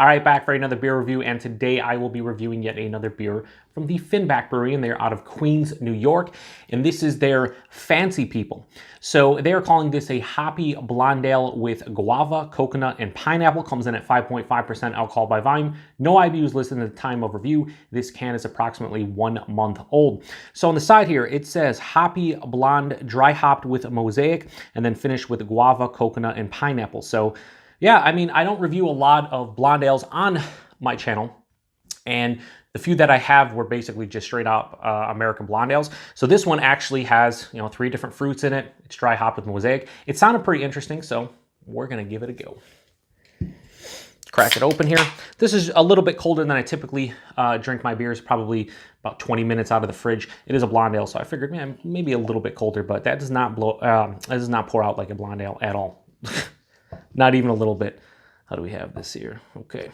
All right, back for another beer review, and today I will be reviewing yet another beer from the Finback Brewery, and they're out of Queens, New York, and this is their Fancy People. So they are calling this a Hoppy Blonde Ale with guava, coconut, and pineapple. Comes in at 5.5% alcohol by volume. No IBUs listed at the time of review. This can is approximately 1 month old. So on the side here, it says Hoppy Blonde, dry hopped with Mosaic, and then finished with guava, coconut, and pineapple. So yeah, I mean, I don't review a lot of blonde ales on my channel, and the few that I have were basically just straight up American blonde ales. So this one actually has, 3 different fruits in it. It's dry hopped with Mosaic. It sounded pretty interesting, so we're gonna give it a go. Crack it open here. This is a little bit colder than I typically drink my beers, probably about 20 minutes out of the fridge. It is a blonde ale, so I figured, man, maybe a little bit colder, but that does not that does not pour out like a blonde ale at all. Not even a little bit. How do we have this here? Okay.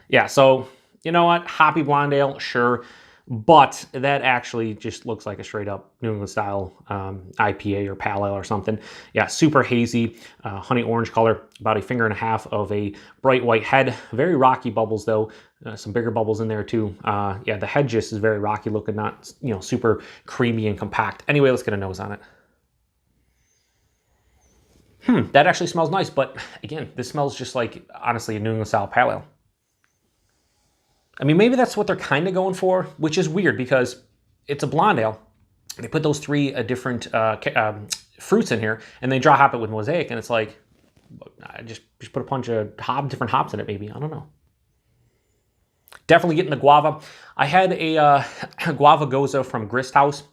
Yeah, so you know what? Hoppy Blonde Ale, sure. But that actually just looks like a straight up New England style IPA or pale ale or something. Yeah, super hazy, honey orange color, about a finger and a half of a bright white head. Very rocky bubbles though, some bigger bubbles in there too. Yeah, the head just is very rocky looking, not super creamy and compact. Anyway, let's get a nose on it. That actually smells nice, but again, this smells just like, honestly, a New England style pale ale. I mean, maybe that's what they're kind of going for, which is weird because it's a blonde ale. They put those 3 different fruits in here, and they dry hop it with Mosaic, and it's like, just put a bunch of different hops in it, maybe. I don't know. Definitely getting the guava. I had a guava goza from Grist House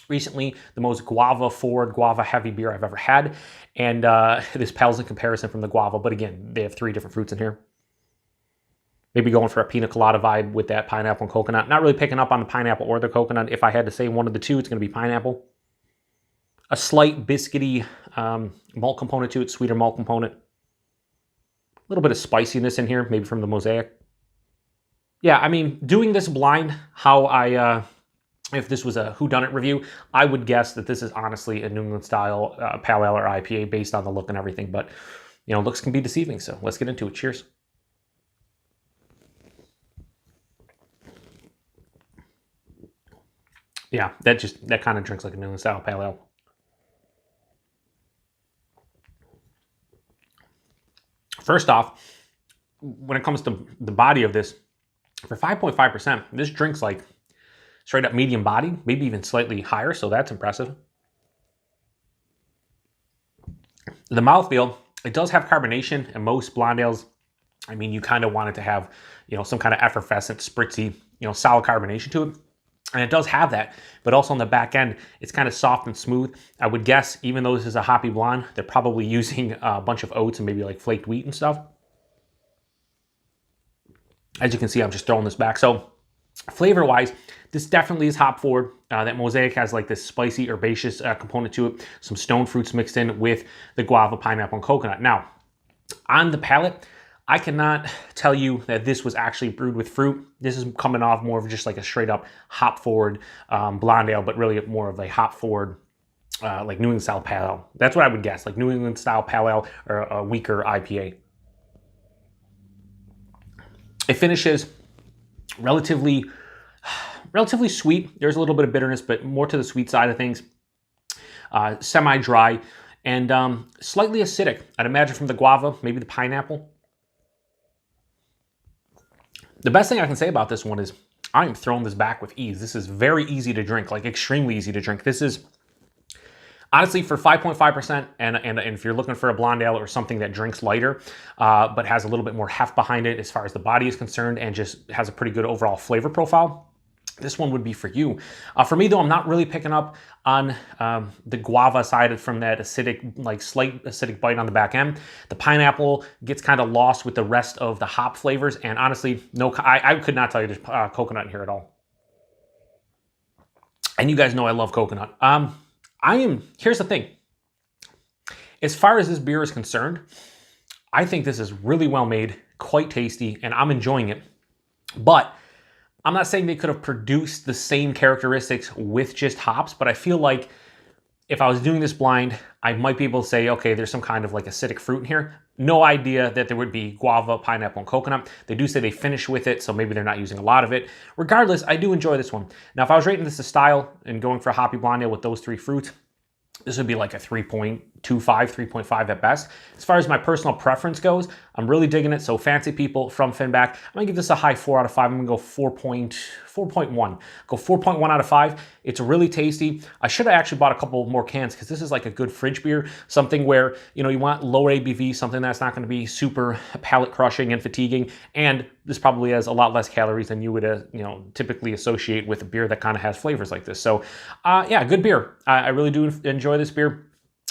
recently, the most guava forward, guava heavy beer I've ever had, and this pales in comparison from the guava, but again, they have 3 different fruits in here. Maybe going for a pina colada vibe with that pineapple and coconut. Not really picking up on the pineapple or the coconut. If I had to say one of the 2, it's going to be pineapple. A slight biscuity malt component to it, sweeter malt component. A little bit of spiciness in here, maybe from the Mosaic. Yeah, I mean, doing this blind, how I... if this was a whodunit review, I would guess that this is honestly a New England style pale ale or IPA based on the look and everything. But, looks can be deceiving. So let's get into it. Cheers. Yeah, that kind of drinks like a New England style pale ale. First off, when it comes to the body of this, for 5.5%, this drinks like straight up medium body, maybe even slightly higher, so that's impressive. The mouthfeel, it does have carbonation, and most blonde ales, I mean, you kind of want it to have, some kind of effervescent, spritzy, solid carbonation to it. And it does have that, but also on the back end, it's kind of soft and smooth. I would guess, even though this is a hoppy blonde, they're probably using a bunch of oats and maybe like flaked wheat and stuff. As you can see, I'm just throwing this back. So flavor-wise, this definitely is hop forward. That Mosaic has like this spicy, herbaceous component to it. Some stone fruits mixed in with the guava, pineapple, and coconut. Now, on the palate, I cannot tell you that this was actually brewed with fruit. This is coming off more of just like a straight up hop forward blonde ale, but really more of a hop forward like New England style pale ale. That's what I would guess, like New England style pale ale or a weaker IPA. It finishes relatively sweet. There's a little bit of bitterness, but more to the sweet side of things. Semi-dry and slightly acidic. I'd imagine from the guava, maybe the pineapple. The best thing I can say about this one is I am throwing this back with ease. This is very easy to drink, like extremely easy to drink. This is honestly for 5.5%, and if you're looking for a blonde ale or something that drinks lighter, but has a little bit more heft behind it as far as the body is concerned and just has a pretty good overall flavor profile, this one would be for you. For me though, I'm not really picking up on the guava side from that acidic, like slight acidic bite on the back end. The pineapple gets kind of lost with the rest of the hop flavors, and honestly, I could not tell you there's coconut in here at all. And you guys know I love coconut. Here's the thing. As far as this beer is concerned, I think this is really well made, quite tasty, and I'm enjoying it. But I'm not saying they could have produced the same characteristics with just hops, but I feel like if I was doing this blind, I might be able to say, okay, there's some kind of like acidic fruit in here. No idea that there would be guava, pineapple, and coconut. They do say they finish with it, so maybe they're not using a lot of it. Regardless, I do enjoy this one. Now, if I was rating this a style and going for a Hoppy Blonde Ale with those 3 fruits, this would be like a 3.25, 3.5 at best. As far as my personal preference goes, I'm really digging it. So fancy people from Finback, I'm gonna give this a high 4 out of 5. I'm gonna go 4.1. Go 4.1 out of 5. It's really tasty. I should have actually bought a couple more cans because this is like a good fridge beer, something where, you know, you want lower ABV, something that's not gonna be super palate crushing and fatiguing. And this probably has a lot less calories than you would, you know, typically associate with a beer that kind of has flavors like this. So yeah, good beer. I really do enjoy this beer.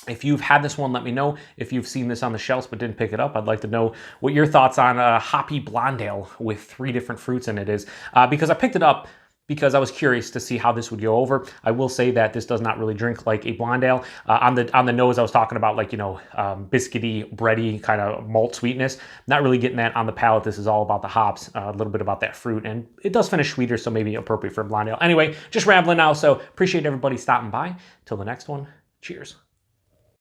If you've had this one, let me know. If you've seen this on the shelves but didn't pick it up, I'd like to know what your thoughts on a Hoppy Blonde Ale with 3 different fruits in it is. Because I picked it up because I was curious to see how this would go over. I will say that this does not really drink like a blonde ale. On the nose, I was talking about like, you know, biscuity, bready kind of malt sweetness. Not really getting that on the palate. This is all about the hops, a little bit about that fruit, and it does finish sweeter, so maybe appropriate for a blonde ale. Anyway, just rambling now, so appreciate everybody stopping by. Till the next one, cheers.